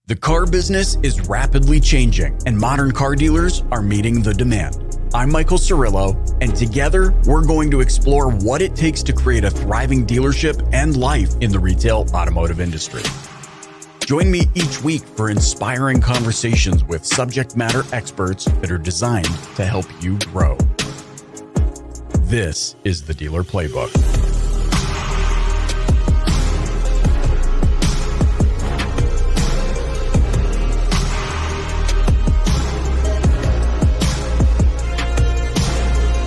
The car business is rapidly changing, and modern car dealers are meeting the demand. I'm Michael Cirillo, and together we're going to explore what it takes to create a thriving dealership and life in the retail automotive industry. Join me each week for inspiring conversations with subject matter experts that are designed to help you grow. This is the Dealer Playbook.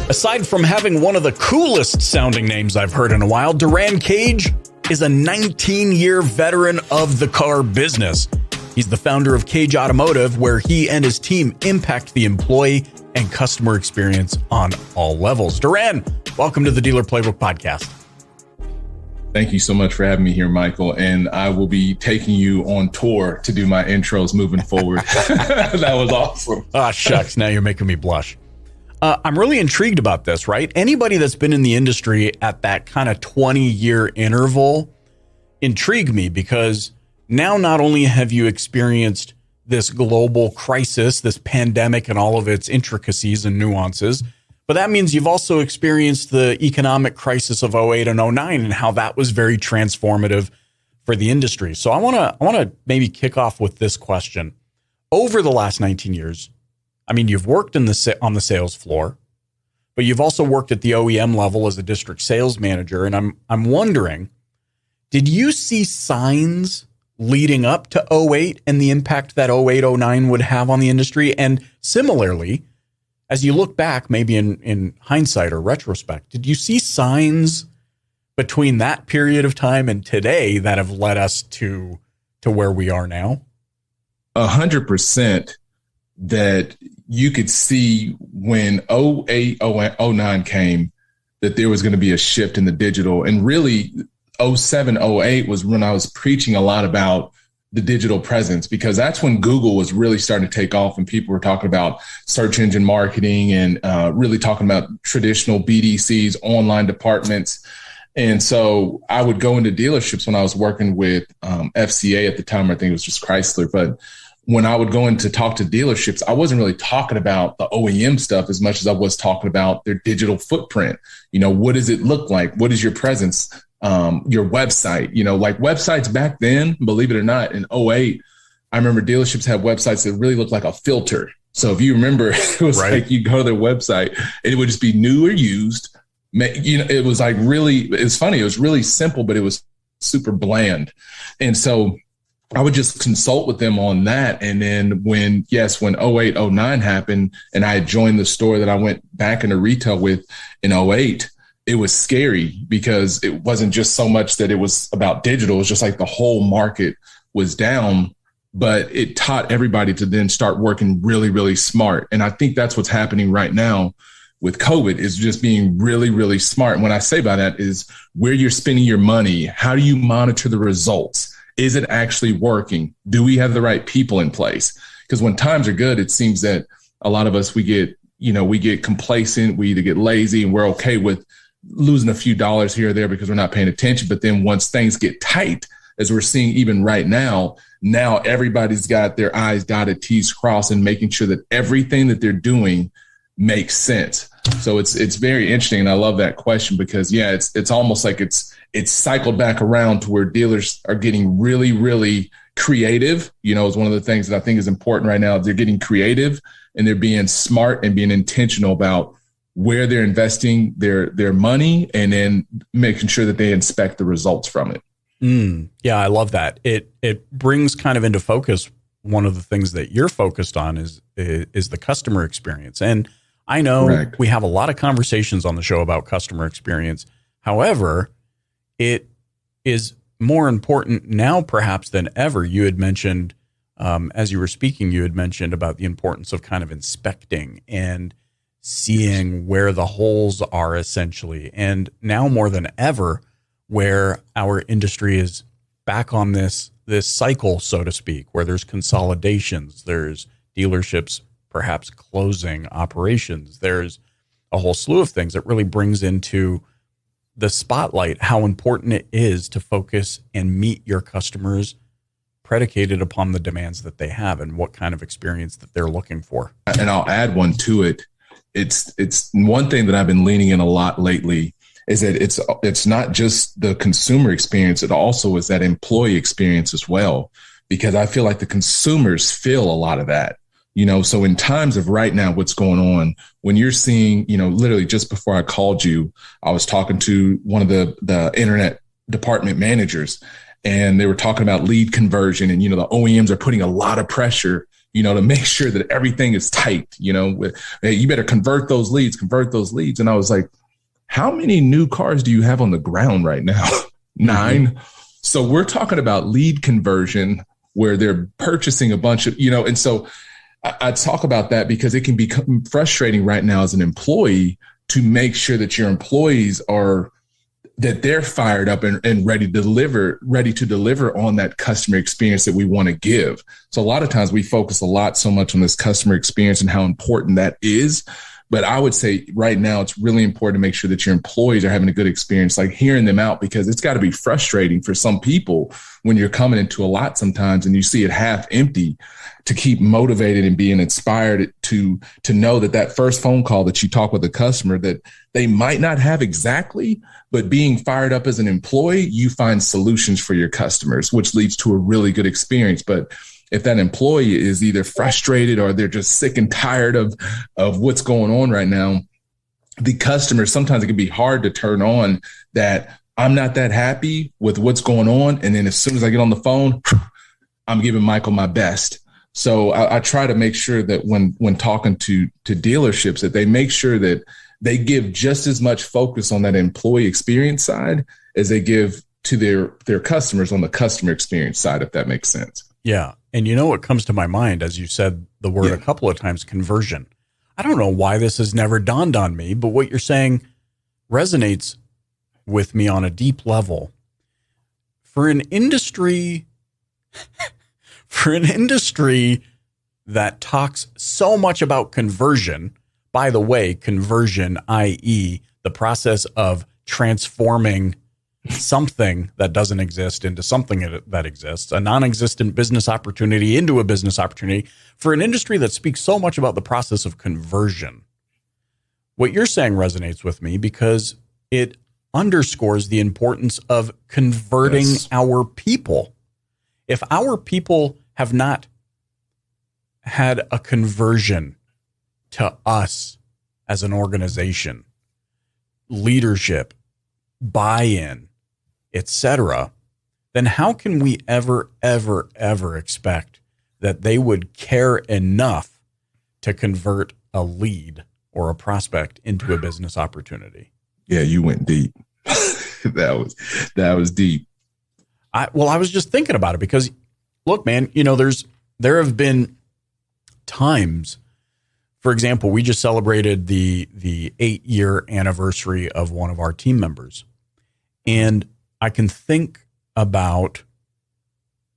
Aside from having one of the coolest sounding names I've heard in a while, Durran Cage is a 19-year veteran of the car business. He's the founder of Cage Automotive, where he and his team impact the employee and customer experience on all levels. Durran, welcome to the Dealer Playbook podcast. Thank you so much for having me here, Michael. And I will be taking you on tour to do my intros moving forward. That was awesome. Ah, shucks. Now you're making me blush. I'm really intrigued about this, right? Anybody that's been in the industry at that kind of 20-year interval intrigued me, because now not only have you experienced this global crisis, this pandemic and all of its intricacies and nuances, but that means you've also experienced the economic crisis of 08 and 09 and how that was very transformative for the industry. So I want to maybe kick off with this question. Over the last 19 years, I mean, you've worked on the sales floor, but you've also worked at the OEM level as a district sales manager. And I'm wondering, did you see signs leading up to 08 and the impact that 08, 09 would have on the industry? And similarly, as you look back, maybe in hindsight or retrospect, did you see signs between that period of time and today that have led us to where we are now? 100%. That you could see when 08, 09 came, that there was going to be a shift in the digital. And really 07, 08 was when I was preaching a lot about the digital presence, because that's when Google was really starting to take off and people were talking about search engine marketing and really talking about traditional BDCs, online departments. And so I would go into dealerships when I was working with FCA at the time. I think it was just Chrysler, but when I would go in to talk to dealerships, I wasn't really talking about the OEM stuff as much as I was talking about their digital footprint. You know, what does it look like? What is your presence? Your website, like websites back then, believe it or not, in 08, I remember dealerships had websites that really looked like a filter. So if you remember, it was right. Like you go to their website and it would just be new or used. It was like it's funny. It was really simple, but it was super bland. And so I would just consult with them on that. And then when 08, 09 happened and I had joined the store that I went back into retail with in 08, it was scary because it wasn't just so much that it was about digital. It was just like the whole market was down, but it taught everybody to then start working really, really smart. And I think that's what's happening right now with COVID, is just being really, really smart. And what I say by that is where you're spending your money. How do you monitor the results? Is it actually working? Do we have the right people in place? Because when times are good, it seems that a lot of us, we get complacent, we either get lazy, and we're okay with losing a few dollars here or there because we're not paying attention. But then once things get tight, as we're seeing even right now everybody's got their I's dotted, T's crossed, and making sure that everything that they're doing makes sense. So it's very interesting. And I love that question because, it's almost like it's cycled back around to where dealers are getting really, really creative. Is one of the things that I think is important right now. They're getting creative and they're being smart and being intentional about where they're investing their money, and then making sure that they inspect the results from it. Yeah, I love that. It brings kind of into focus one of the things that you're focused on is the customer experience. And I know Correct. We have a lot of conversations on the show about customer experience. However, it is more important now perhaps than ever. You had mentioned, as you were speaking, you had mentioned about the importance of kind of inspecting and seeing where the holes are essentially. And now more than ever, where our industry is back on this cycle, so to speak, where there's consolidations, there's dealerships perhaps closing operations, there's a whole slew of things that really brings into the spotlight how important it is to focus and meet your customers' predicated upon the demands that they have and what kind of experience that they're looking for. And I'll add one to it. It's one thing that I've been leaning in a lot lately is that it's not just the consumer experience. It also is that employee experience as well, because I feel like the consumers feel a lot of that. So in times of right now, what's going on, when you're seeing, literally just before I called you, I was talking to one of the internet department managers, and they were talking about lead conversion, and, the OEMs are putting a lot of pressure, to make sure that everything is tight, hey, you better convert those leads. And I was like, how many new cars do you have on the ground right now? 9. Mm-hmm. So we're talking about lead conversion where they're purchasing a bunch of, and so I talk about that because it can become frustrating right now as an employee to make sure that your employees that they're fired up and ready to deliver on that customer experience that we want to give. So a lot of times we focus so much on this customer experience and how important that is. But I would say right now, it's really important to make sure that your employees are having a good experience, like hearing them out, because it's got to be frustrating for some people when you're coming into a lot sometimes and you see it half empty, to keep motivated and being inspired to know that first phone call that you talk with the customer that they might not have exactly, but being fired up as an employee, you find solutions for your customers, which leads to a really good experience. But if that employee is either frustrated or they're just sick and tired of what's going on right now, the customer, sometimes it can be hard to turn on that I'm not that happy with what's going on. And then as soon as I get on the phone, I'm giving Michael my best. So I try to make sure that when talking to dealerships, that they make sure that they give just as much focus on that employee experience side as they give to their customers on the customer experience side, if that makes sense. Yeah. And what comes to my mind, as you said the word a couple of times, conversion. I don't know why this has never dawned on me, but what you're saying resonates with me on a deep level. For an industry that talks so much about conversion, by the way, conversion, i.e. the process of transforming something that doesn't exist into something that exists, a non-existent business opportunity into a business opportunity, for an industry that speaks so much about the process of conversion. What you're saying resonates with me because it underscores the importance of converting our people. If our people have not had a conversion to us as an organization, leadership, buy-in, etc., then how can we ever expect that they would care enough to convert a lead or a prospect into a business opportunity? Yeah, you went deep. That was deep. I was just thinking about it because, look, man, there have been times, for example, we just celebrated the 8-year anniversary of one of our team members, and I can think about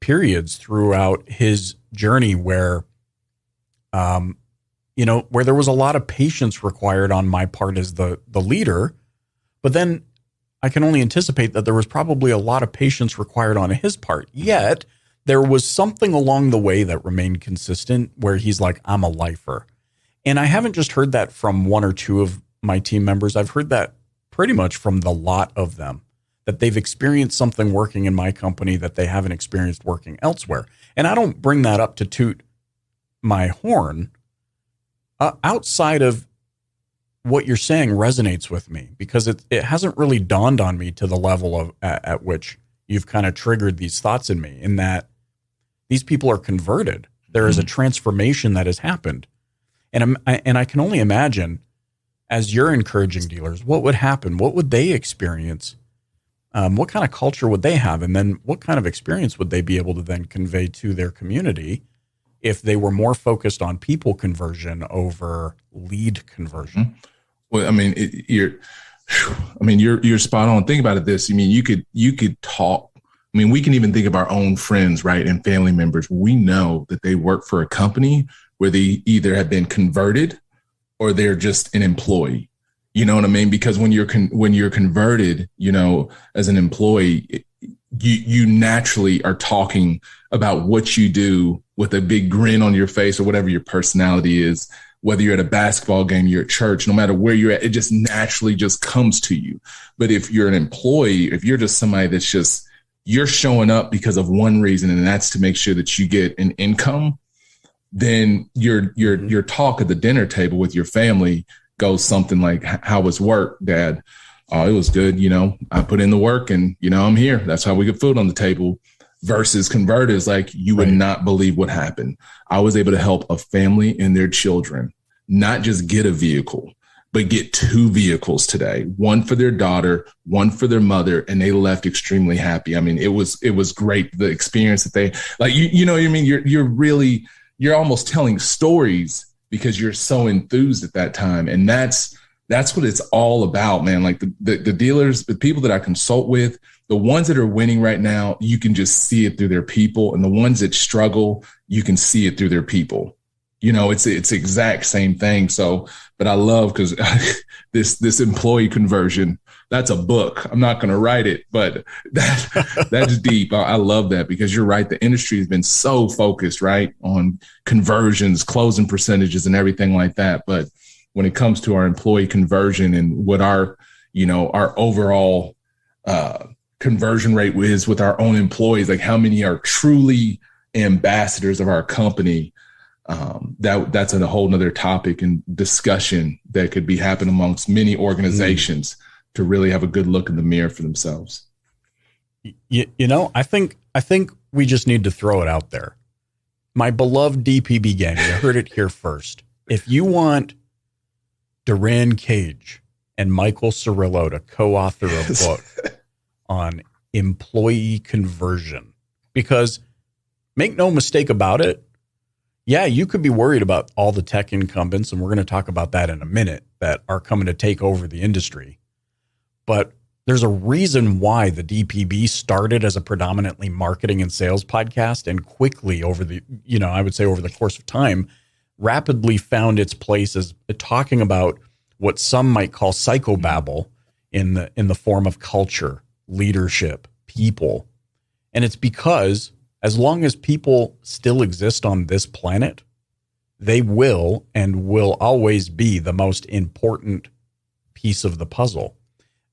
periods throughout his journey where, where there was a lot of patience required on my part as the leader, but then I can only anticipate that there was probably a lot of patience required on his part. Yet there was something along the way that remained consistent where he's like, I'm a lifer. And I haven't just heard that from one or two of my team members. I've heard that pretty much from the lot of them, that they've experienced something working in my company that they haven't experienced working elsewhere. And I don't bring that up to toot my horn. Outside of what you're saying resonates with me because it hasn't really dawned on me to the level of at which you've kind of triggered these thoughts in me, in that these people are converted. There is a transformation that has happened. And I can only imagine, as you're encouraging dealers, what would happen? What would they experience? What kind of culture would they have? And then what kind of experience would they be able to then convey to their community if they were more focused on people conversion over lead conversion? Well, I mean, you're spot on. Think about it this. I mean, you could talk. I mean, we can even think of our own friends, right? And family members. We know that they work for a company where they either have been converted or they're just an employee. You know what I mean? Because when you're converted, as an employee, you naturally are talking about what you do with a big grin on your face or whatever your personality is, whether you're at a basketball game, you're at church, no matter where you're at, it just naturally just comes to you. But if you're an employee, if you're just somebody that's just, you're showing up because of one reason, and that's to make sure that you get an income, then your talk at the dinner table with your family goes something like, how was work, Dad? Oh, it was good. I put in the work and, I'm here. That's how we get food on the table. Versus converters, like, you would not believe what happened. I was able to help a family and their children not just get a vehicle, but get 2 vehicles today, one for their daughter, one for their mother, and they left extremely happy. I mean, it was great. The experience that they like, you know what I mean? You're almost telling stories because you're so enthused at that time. And that's what it's all about, man. Like the dealers, the people that I consult with, the ones that are winning right now, you can just see it through their people. And the ones that struggle, you can see it through their people. It's the exact same thing. So, but I love, because this employee conversion, that's a book. I'm not going to write it, but that's deep. I love that, because you're right. The industry has been so focused, right, on conversions, closing percentages and everything like that. But when it comes to our employee conversion and what our overall conversion rate is with our own employees, like how many are truly ambassadors of our company, that's a whole nother topic and discussion that could be happening amongst many organizations to really have a good look in the mirror for themselves. I think we just need to throw it out there. My beloved DPB gang, you heard it here first. If you want Durran Cage and Michael Cirillo to co-author a book on employee conversion, because make no mistake about it, yeah, you could be worried about all the tech incumbents, and we're going to talk about that in a minute, that are coming to take over the industry. But there's a reason why the DPB started as a predominantly marketing and sales podcast, and quickly over the, I would say over the course of time, rapidly found its place as talking about what some might call psychobabble in the form of culture, leadership, people. And it's because as long as people still exist on this planet, they will and will always be the most important piece of the puzzle.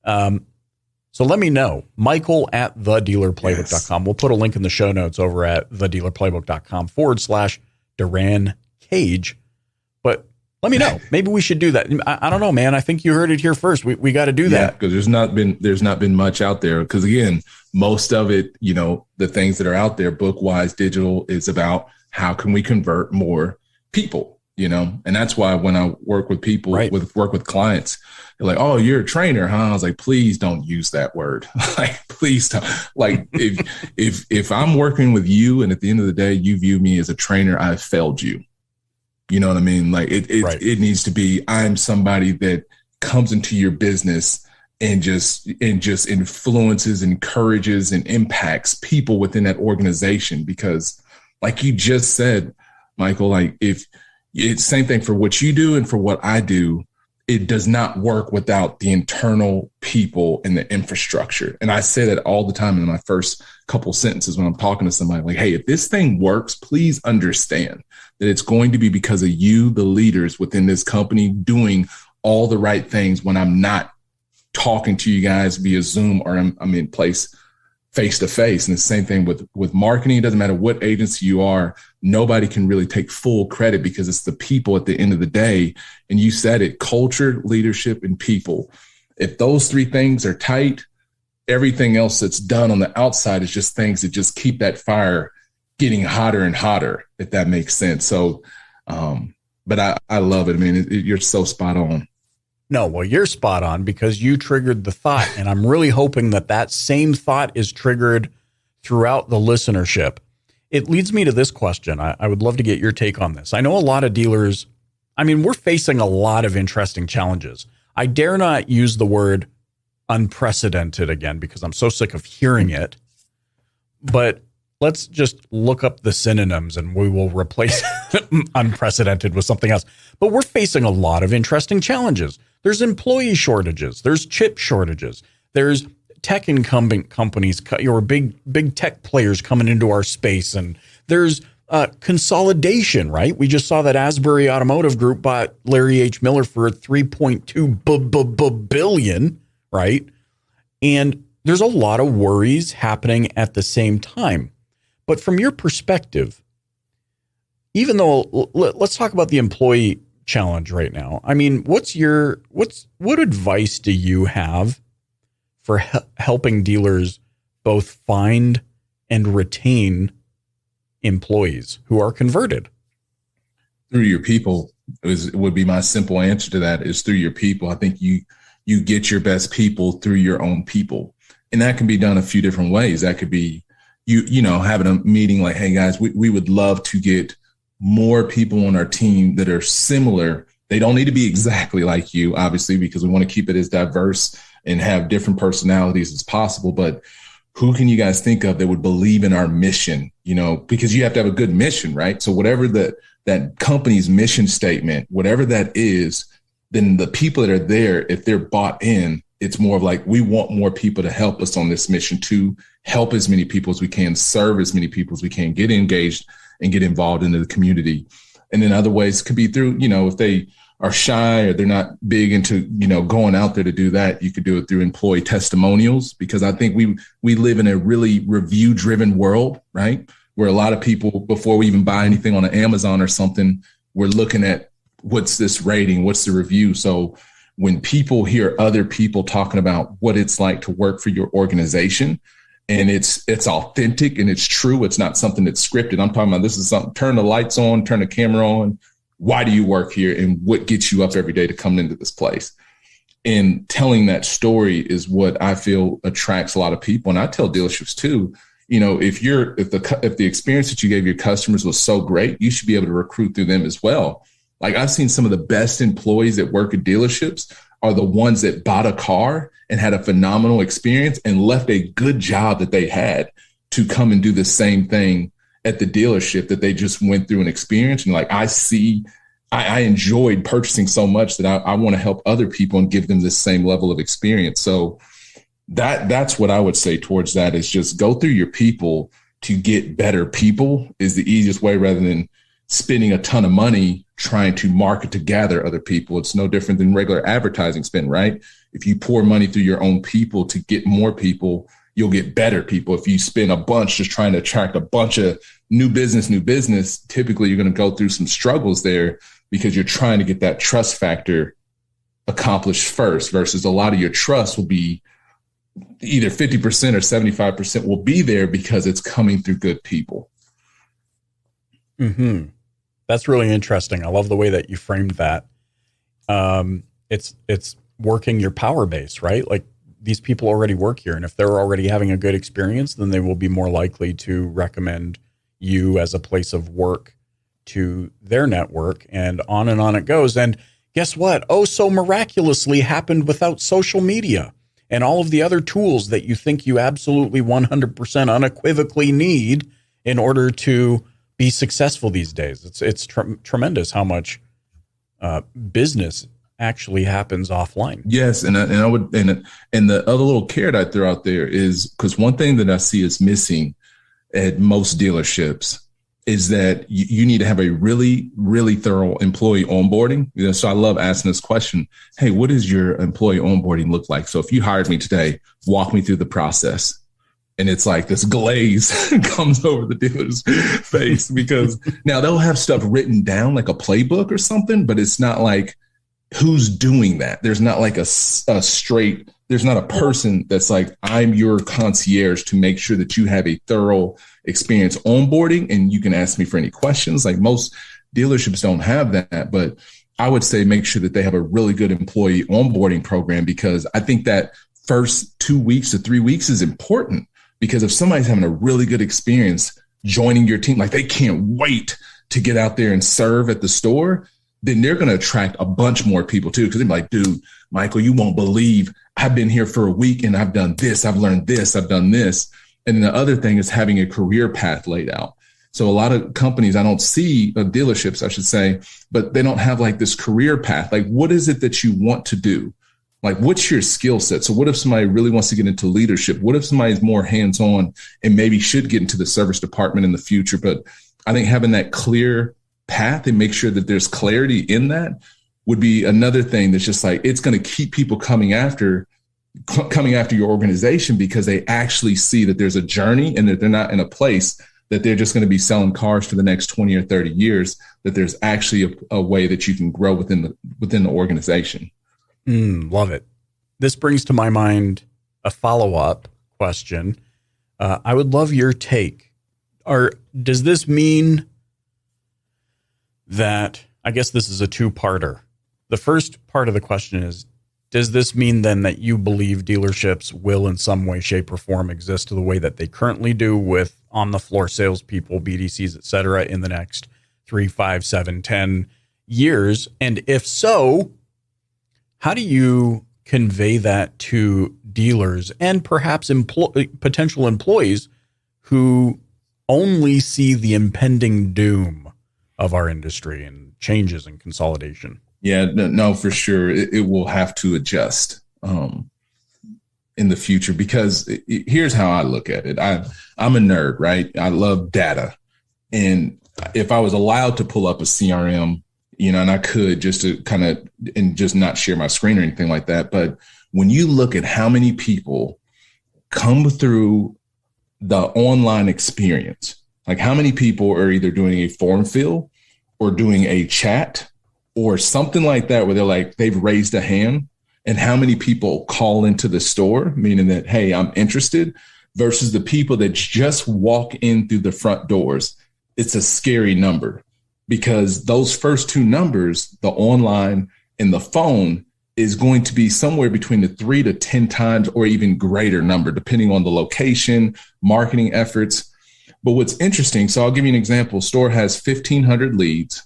So let me know. Michael at thedealerplaybook.com. We'll put a link in the show notes over at thedealerplaybook.com/Durran Cage. But let me know. Maybe we should do that. I don't know, man. I think you heard it here first. We got to do that. Because there's not been much out there. Because again, most of it, the things that are out there, book wise, digital, is about how can we convert more people, and that's why when I work with people, work with clients, they're like, "Oh, you're a trainer, huh?" I was like, "Please don't use that word. Like, please don't. Like, if I'm working with you, and at the end of the day, you view me as a trainer, I've failed you. You know what I mean? Like, it needs to be, I'm somebody that comes into your business and just influences, encourages, and impacts people within that organization. Because, like you just said, Michael, like, if it's same thing for what you do and for what I do, it does not work without the internal people and the infrastructure. And I say that all the time in my first couple sentences when I'm talking to somebody, like, hey, if this thing works, please understand that it's going to be because of you, the leaders within this company, doing all the right things when I'm not talking to you guys via Zoom or I'm in place face to face. And the same thing with marketing. It doesn't matter what agency you are. Nobody can really take full credit because it's the people at the end of the day. And you said it, culture, leadership, and people. If those 3 things are tight, everything else that's done on the outside is just things that just keep that fire getting hotter and hotter, if that makes sense. So, but I love it. I mean, you're so spot on. No, well, you're spot on because you triggered the thought. And I'm really hoping that same thought is triggered throughout the listenership. It leads me to this question. I would love to get your take on this. I know a lot of dealers, we're facing a lot of interesting challenges. I dare not use the word unprecedented again because I'm so sick of hearing it. But let's just look up the synonyms and we will replace unprecedented with something else. But we're facing a lot of interesting challenges. There's employee shortages. There's chip shortages. There's tech incumbent companies or big tech players coming into our space, and there's consolidation, right? We just saw that Asbury Automotive Group bought Larry H. Miller for $3.2 billion, right? And there's a lot of worries happening at the same time. But from your perspective, even though, let's talk about the employee challenge right now. I mean, what advice do you have for helping dealers both find and retain employees who are converted? Through your people would be my simple answer to that, is through your people. I think you get your best people through your own people. And that can be done a few different ways. That could be you know, having a meeting like, hey guys, we would love to get more people on our team that are similar. They don't need to be exactly like you, obviously, because we want to keep it as diverse and have different personalities as possible. But who can you guys think of that would believe in our mission? You know, because you have to have a good mission, right? So whatever that company's mission statement, whatever that is, then the people that are there, if they're bought in, it's more of like, we want more people to help us on this mission, to help as many people as we can, serve as many people as we can, get engaged and get involved into the community. And then other ways could be through, you know, if they are shy or they're not big into, you know, going out there to do that, you could do it through employee testimonials, because I think we live in a really review driven world, right? Where a lot of people, before we even buy anything on Amazon or something, we're looking at what's this rating, what's the review. So when people hear other people talking about what it's like to work for your organization, and it's authentic and it's true, it's not something that's scripted. I'm talking about, this is something, turn the lights on, turn the camera on. Why do you work here? And what gets you up every day to come into this place? And telling that story is what I feel attracts a lot of people. And I tell dealerships too, you know, if the experience that you gave your customers was so great, you should be able to recruit through them as well. Like, I've seen some of the best employees that work at dealerships are the ones that bought a car and had a phenomenal experience and left a good job that they had to come and do the same thing at the dealership that they just went through an experience. And like, I enjoyed purchasing so much that I want to help other people and give them the same level of experience. So that's what I would say towards that, is just go through your people to get better people is the easiest way, rather than spending a ton of money trying to market to gather other people. It's no different than regular advertising spend, right? If you pour money through your own people to get more people, you'll get better people. If you spend a bunch just trying to attract a bunch of new business, typically you're going to go through some struggles there, because you're trying to get that trust factor accomplished first, versus a lot of your trust will be either 50% or 75% will be there because it's coming through good people. Mm-hmm. That's really interesting. I love the way that you framed that. It's working your power base, right? Like, these people already work here, and if they're already having a good experience, then they will be more likely to recommend you as a place of work to their network, and on it goes. And guess what? Oh, so miraculously happened without social media and all of the other tools that you think you absolutely 100% unequivocally need in order to be successful these days. It's tremendous how much business actually happens offline. Yes, and I would, and the other little carrot I throw out there is, because one thing that I see is missing at most dealerships is that you need to have a really, really thorough employee onboarding. You know, so I love asking this question: hey, what does your employee onboarding look like? So if you hired me today, walk me through the process. And it's like this glaze comes over the dealer's face, because now they'll have stuff written down like a playbook or something, but it's not like, who's doing that? There's not like there's not a person that's like, I'm your concierge to make sure that you have a thorough experience onboarding and you can ask me for any questions. Like, most dealerships don't have that, but I would say make sure that they have a really good employee onboarding program, because I think that first 2 weeks to 3 weeks is important. Because if somebody's having a really good experience joining your team, like they can't wait to get out there and serve at the store, then they're going to attract a bunch more people too. Because they're like, dude, Michael, you won't believe I've been here for a week and I've done this, I've learned this, I've done this. And then the other thing is having a career path laid out. So a lot of companies, I don't see, dealerships, I should say, but they don't have like this career path. Like, what is it that you want to do? Like, what's your skill set? So what if somebody really wants to get into leadership? What if somebody's more hands-on and maybe should get into the service department in the future? But I think having that clear path and make sure that there's clarity in that would be another thing that's just like, it's going to keep people coming after your organization, because they actually see that there's a journey and that they're not in a place that they're just going to be selling cars for the next 20 or 30 years, that there's actually a way that you can grow within the organization. Love it. This brings to my mind a follow-up question. I would love your take. Does this mean that, I guess this is a two-parter. The first part of the question is, does this mean then that you believe dealerships will in some way, shape, or form exist the way that they currently do with on-the-floor salespeople, BDCs, et cetera, in the next 3, 5, 7, 10 years? And if so, how do you convey that to dealers and perhaps potential employees who only see the impending doom of our industry and changes and consolidation? Yeah, no, for sure. It will have to adjust in the future, because here's how I look at it. I'm a nerd, right? I love data. And if I was allowed to pull up a CRM, and I could, just to kind of, and just not share my screen or anything like that. But when you look at how many people come through the online experience, like how many people are either doing a form fill or doing a chat or something like that, where they're like, they've raised a hand, and how many people call into the store, meaning that, hey, I'm interested, versus the people that just walk in through the front doors. It's a scary number, because those first two numbers, the online and the phone, is going to be somewhere between the 3 to 10 times or even greater number, depending on the location, marketing efforts. But what's interesting, so I'll give you an example. Store has 1,500 leads,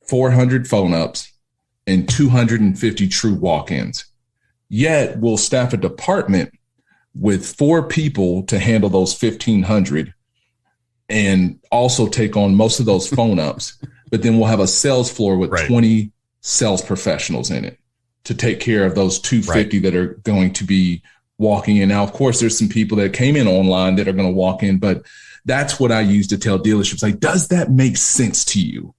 400 phone ups, and 250 true walk-ins. Yet we'll staff a department with 4 people to handle those 1,500 and also take on most of those phone ups. But then we'll have a sales floor with 20 sales professionals in it to take care of those 250 that are going to be walking in. Now, of course, there's some people that came in online that are going to walk in, but that's what I use to tell dealerships, like, does that make sense to you?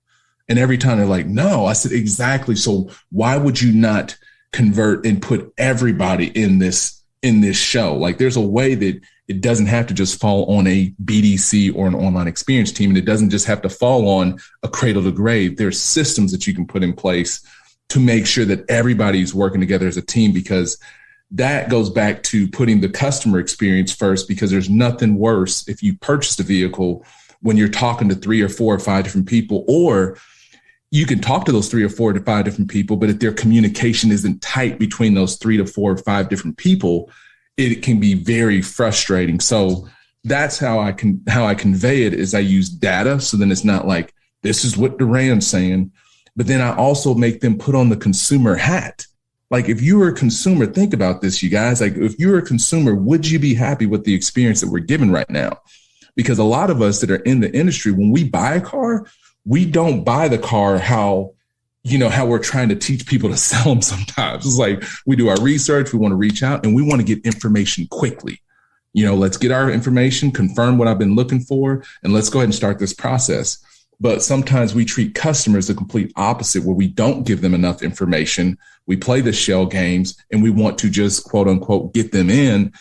And every time they're like, no. I said, exactly. So why would you not convert and put everybody in this show? Like, there's a way that it doesn't have to just fall on a BDC or an online experience team. And it doesn't just have to fall on a cradle to grave. There's systems that you can put in place to make sure that everybody's working together as a team, because that goes back to putting the customer experience first, because there's nothing worse if you purchase a vehicle when you're talking to 3 or 4 or 5 different people, or you can talk to those 3 or 4 to 5 different people, but if their communication isn't tight between those 3 to 4 or 5 different people, it can be very frustrating. So that's how I convey it, is I use data. So then it's not like, this is what Durran's saying, but then I also make them put on the consumer hat. Like, if you were a consumer, think about this, you guys. Like, if you're a consumer, would you be happy with the experience that we're given right now? Because a lot of us that are in the industry, when we buy a car, we don't buy the car how we're trying to teach people to sell them sometimes. It's like, we do our research, we want to reach out, and we want to get information quickly. Let's get our information, confirm what I've been looking for, and let's go ahead and start this process. But sometimes we treat customers the complete opposite, where we don't give them enough information. We play the shell games, and we want to just, quote unquote, get them in.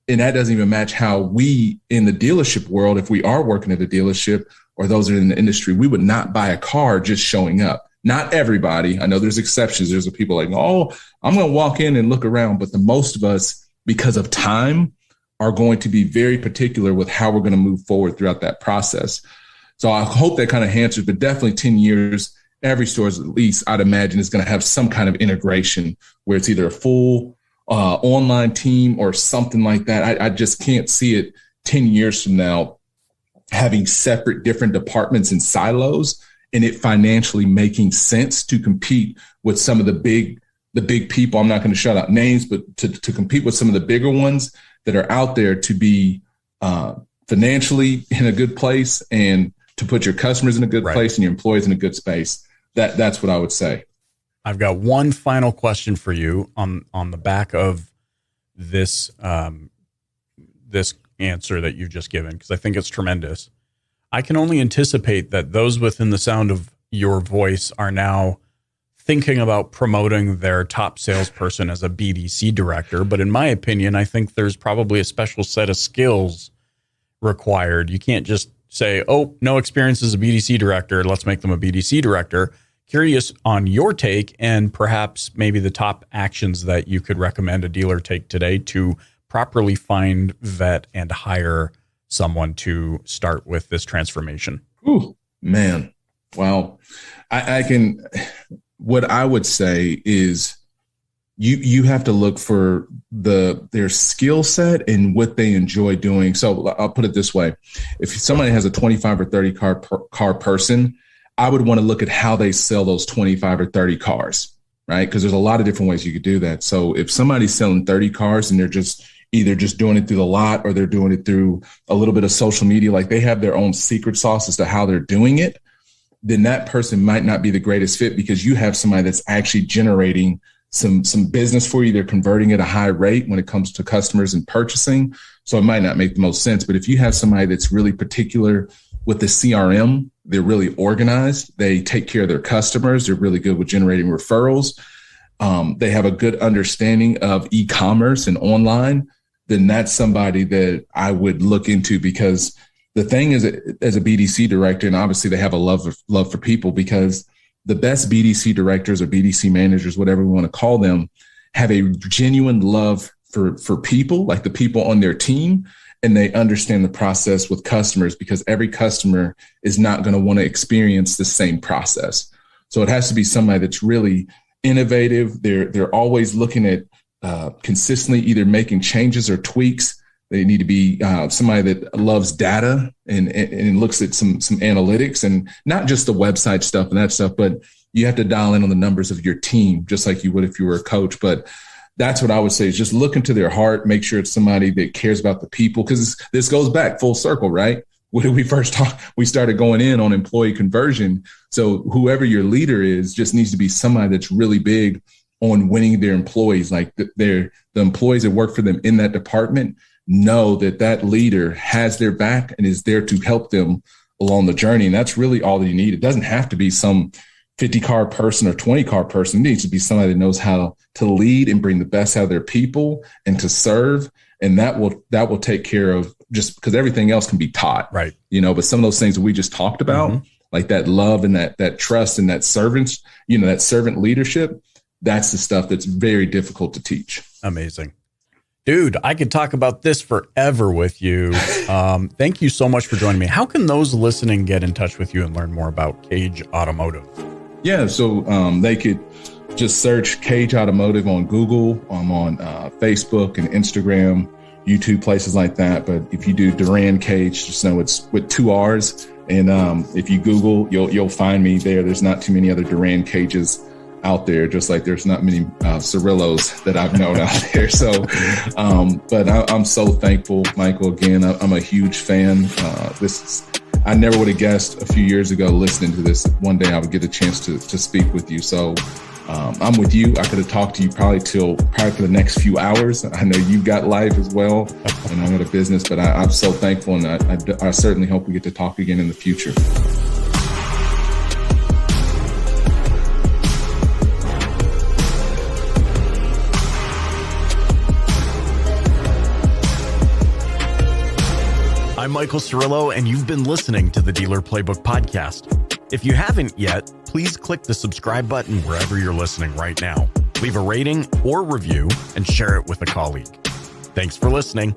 And that doesn't even match how we in the dealership world, if we are working at a dealership or those that are in the industry, we would not buy a car just showing up. Not everybody. I know there's exceptions. There's people like, oh, I'm going to walk in and look around. But the most of us, because of time, are going to be very particular with how we're going to move forward throughout that process. So I hope that kind of answers, but definitely 10 years, every store, at least, I'd imagine, is going to have some kind of integration where it's either a full online team or something like that. I just can't see it 10 years from now having separate different departments and silos, and it financially making sense to compete with some of the big people. I'm not going to shout out names, but to compete with some of the bigger ones that are out there, to be financially in a good place and to put your customers in a good place and your employees in a good space. That's what I would say. I've got one final question for you on the back of this this answer that you've just given, because I think it's tremendous. I can only anticipate that those within the sound of your voice are now thinking about promoting their top salesperson as a BDC director. But in my opinion, I think there's probably a special set of skills required. You can't just say, oh, no experience as a BDC director, let's make them a BDC director. Curious on your take and perhaps maybe the top actions that you could recommend a dealer take today to properly find, vet, and hire someone to start with this transformation. Ooh, man. Well, I can, what I would say is you have to look for their skill set and what they enjoy doing. So I'll put it this way. If somebody has a 25 or 30 car person, I would want to look at how they sell those 25 or 30 cars, right? Because there's a lot of different ways you could do that. So if somebody's selling 30 cars and they're just either just doing it through the lot or they're doing it through a little bit of social media, like they have their own secret sauce as to how they're doing it, then that person might not be the greatest fit, because you have somebody that's actually generating some business for you. They're converting at a high rate when it comes to customers and purchasing. So it might not make the most sense. But if you have somebody that's really particular with the CRM, they're really organized, they take care of their customers, they're really good with generating referrals, they have a good understanding of e-commerce and online, then that's somebody that I would look into. Because the thing is, as a BDC director, and obviously they have a love for people, because the best BDC directors or BDC managers, whatever we want to call them, have a genuine love for people, like the people on their team, and they understand the process with customers, because every customer is not going to want to experience the same process. So it has to be somebody that's really innovative. They're always looking at consistently either making changes or tweaks. They need to be somebody that loves data and looks at some analytics, and not just the website stuff and that stuff, but you have to dial in on the numbers of your team, just like you would if you were a coach. But that's what I would say, is just look into their heart, make sure it's somebody that cares about the people, because this goes back full circle, right? When did we first talk? We started going in on employee conversion. So whoever your leader is just needs to be somebody that's really big on winning their employees. Like the employees that work for them in that department know that leader has their back and is there to help them along the journey. And that's really all that you need. It doesn't have to be some 50-car person or 20-car person. It needs to be somebody that knows how to lead and bring the best out of their people and to serve. And that will take care of, just because everything else can be taught, right? But some of those things that we just talked about, like that love and that trust and that servants, that servant leadership, that's the stuff that's very difficult to teach. Amazing. Dude, I could talk about this forever with you. Thank you so much for joining me. How can those listening get in touch with you and learn more about Cage Automotive? Yeah, so they could just search Cage Automotive on Google. I'm on Facebook and Instagram, YouTube, places like that. But if you do Durran Cage, just know it's with 2 R's. And if you Google, you'll find me there. There's not too many other Durran Cages out there, just like there's not many Cirillos that I've known out there. So, but I'm so thankful, Michael. Again, I'm a huge fan. I never would have guessed a few years ago, listening to this, one day I would get a chance to speak with you. So I'm with you. I could have talked to you probably for the next few hours. I know you've got life as well, and I'm in a business, but I'm so thankful, and I certainly hope we get to talk again in the future. I'm Michael Cirillo, and you've been listening to the Dealer Playbook Podcast. If you haven't yet, please click the subscribe button wherever you're listening right now. Leave a rating or review and share it with a colleague. Thanks for listening.